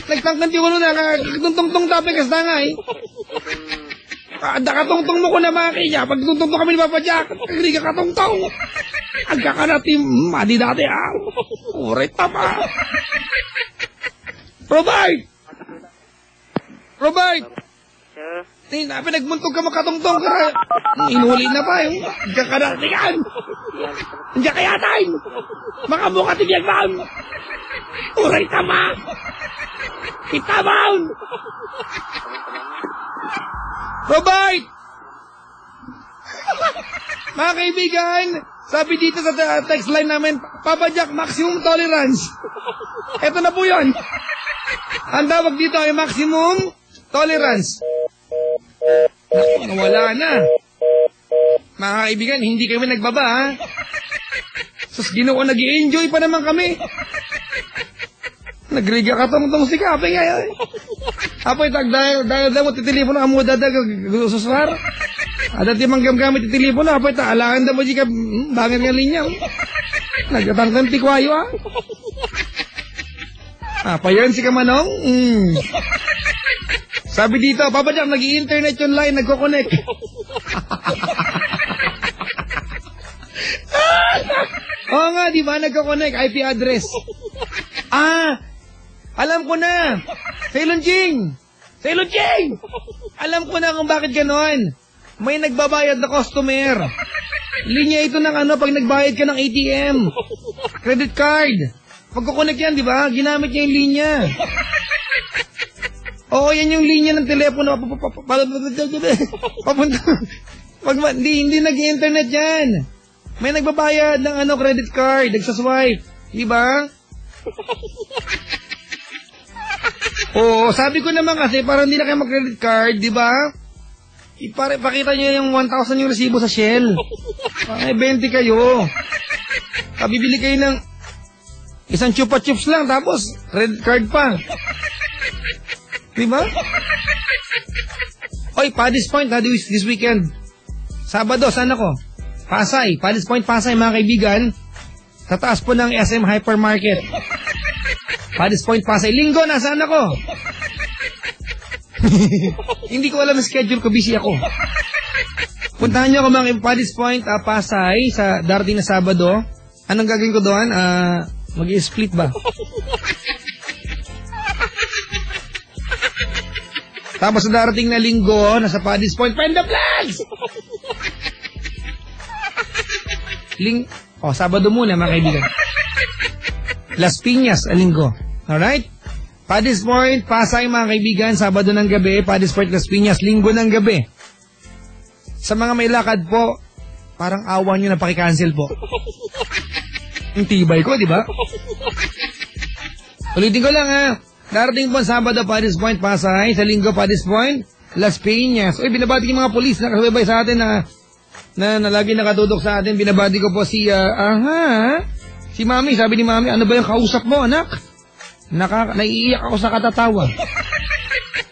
Nagtangkan ti ulo na, tungtong tapay kas na nga eh. Nakatungtong mo ko na mga kaya, pag tungtong kami ni Papa Jack, hindi ka katungtong. Ang kakanatim, madi dati ah. Uray tama. Robert! Pinagmuntog ka makatungtong ka. Inuhuli na pa yung kakanatikan. Hindi kaya tayo. Makamuka tibiyag baon. Uray tama. Kita baon. Robert! Mga kaibigan, sabi dito sa text line namin, Papa Jack, maximum tolerance. Ito na po yun. Ang tawag dito ay maximum tolerance. Naku, nawala na. Mga kaibigan, hindi kami nagbaba, ha? Sus, Ginoo, nag-i-enjoy pa naman kami. Nagriga ka tong si Kape ngayon. Apoy, dahil mo titilipono, amo dadag, suswar. Ada timang gamgamit titilipono, apoy, alangan da mo jika bangan nga linya. Nagtatangkan tikwayo, ha? Apa yan si Kamanong? Sabi dito, Papa Jack, nag-i-internet yung line, nagko-connect. Oo nga, di ba? Nagko-connect, IP address. Alam ko na. Sailon Ching! Alam ko na kung bakit ganon. May nagbabayad na customer. Linya ito ng pag nagbayad ka ng ATM. Credit card. Pagko-connect yan, di ba? Ginamit niya yung linya. Oo, yan yung linya ng telepono. Papunta. Hindi nag-internet yan. May nagbabayad ng credit card. Nagsaswipe. Di ba? Oo, sabi ko naman kasi para hindi na kayo mag-credit card, di ba? Pakita niyo yung 1,000 yung resibo sa Shell. Ay, 20 kayo. Bibili kayo ng isang chupa chups lang, tapos credit card pa. Di ba? Oy, Paddy's Point na this weekend. Sabado, saan ako? Pasay. Paddy's Point, Pasay, mga kaibigan. Sa taas po ng SM Hypermarket. Paddy's Point, Pasay. Linggo, nasaan ako? Hindi ko alam ang schedule ko, busy ako. Puntahan niyo ako mga Paddy's Point, Pasay, sa darating na Sabado. Anong gagawin ko doon? Mag-i-split ba? Tapos sa darating na Linggo, nasa Paddy's Point, Penda Vlogs! Sabado muna mga kaibigan. Las Piñas, Linggo. Alright? Paddy's Point, Pasay mga kaibigan, Sabado ng gabi, Paddy's Point, Las Piñas, Linggo ng gabi. Sa mga may lakad po, parang awa nyo na paki-cancel po. Yung tibay ko, di ba? Ulitin ko lang ha. Darating po Sabado, Paddy's Point, Pasay. Sa Linggo, Paddy's Point, Las Piñas. Uy, binabati yung mga polis na kasabay sa atin na lagi nakatudok sa atin. Binabati ko po si Mami. Sabi ni Mami, ano ba yung kausap mo, anak? Naiiyak ako sa katatawa.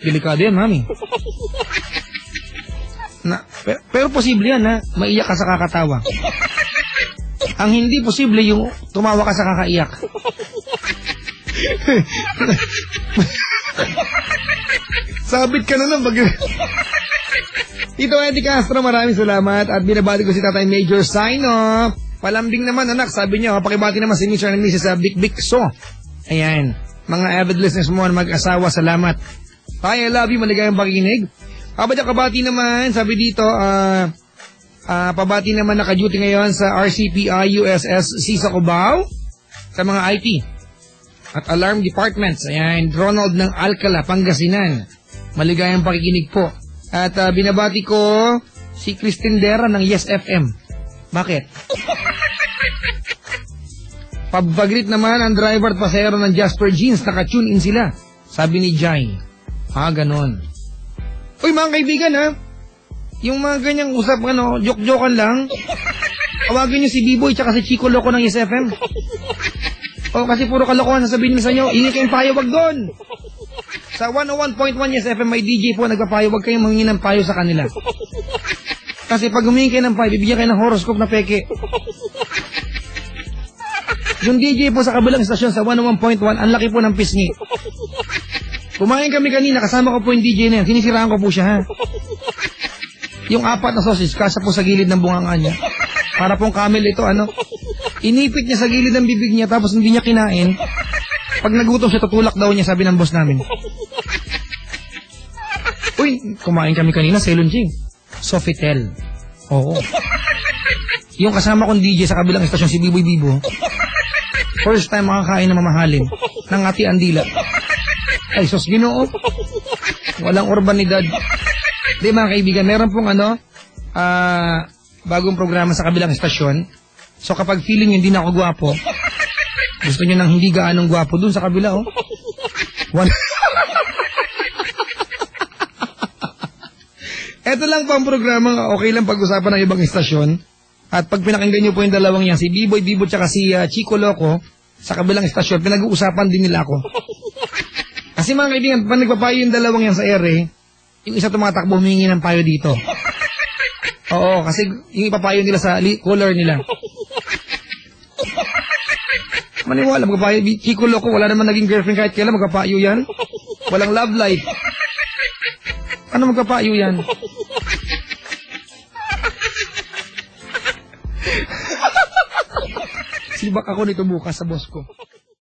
Delikado yan, Mami. Pero posible yan, ha? Maiyak ka sa kakatawa. Ang hindi posible yung tumawa ka sa kakaiyak. Sabit ka na ng Tito Eddie Castro, maraming salamat. At binabati ko si Tatay Major Sino. Palambing naman anak, sabi niya. Pakibati naman si Mr. and Mrs. Big Big So. Ayan, mga avid listeners mo na mag-asawa, salamat. Tay, I love you, maligayang pakikinig. Kabati naman, sabi dito, pabati naman naka-duty ngayon sa RCPI USS Sisa Cubao, sa mga IT at alarm departments. Ayan, Ronald ng Alcala, Pangasinan. Maligayang pakikinig po. At binabati ko si Christine Dera ng Yes FM. Bakit? Pabagrit naman ang driver at pasahero ng Jasper Jeans, naka-tune in sila. Sabi ni Jai. Ganon. Uy mga kaibigan ha, yung mga ganyang usap, joke-jokean lang. Tawagin nyo si B-Boy tsaka si Chico Loco ng Yes FM. Kasi puro kalokohan sasabihin sa inyo, hindi kayong payawag doon. Sa 101.1 Yes FM may DJ po nagpapayawag kayong mangingin ng payo sa kanila. Kasi pag humingi kayo ng payo, bibigyan kayo ng horoscope na peke. Yung DJ po sa kabilang istasyon sa 101.1, ang laki po ng pisngi. Kumain kami kanina, kasama ko po yung DJ na yan. Sinisiraan ko po siya, ha? Yung 4 na sausage, kasa po sa gilid ng bunganga niya. Para pong camel ito, ano? Inipit niya sa gilid ng bibig niya, tapos hindi niya kinain. Pag nagutom siya, tutulak daw niya, sabi ng boss namin. Uy, kumain kami kanina, Selunjing. Sofitel. Oo. Yung kasama kong DJ sa kabilang estasyon, si Biboy Bibo. First time makakain na mamahalin. Ng Ati Andila. Ay, sos Ginoo. Walang urbanidad. Di mga kaibigan, meron pong bagong programa sa kabilang estasyon. So kapag feeling nyo hindi na ako gwapo, gusto nyo nang hindi gaanong gwapo dun sa kabila, oh. Ito lang pang programa, okay lang pag-usapan ng ibang estasyon. At pag pinakinggan nyo po yung dalawang yan, si Biboy Bibo tsaka si Chico Loco, sa kabilang estasyon, pinag-uusapan din nila ako. Kasi mga kaibigan, pag nagpapayo yung dalawang yan sa ere, yung isa tumatakbo humingi ng payo dito. Oo, kasi yung ipapayo nila sa color nila. Maniwala, magpapayo. Chico Loco, wala naman naging girlfriend kahit kailan, magpapayo yan. Walang love life. Ano magpapayo yan? Sibak ako nito bukas sa boss ko.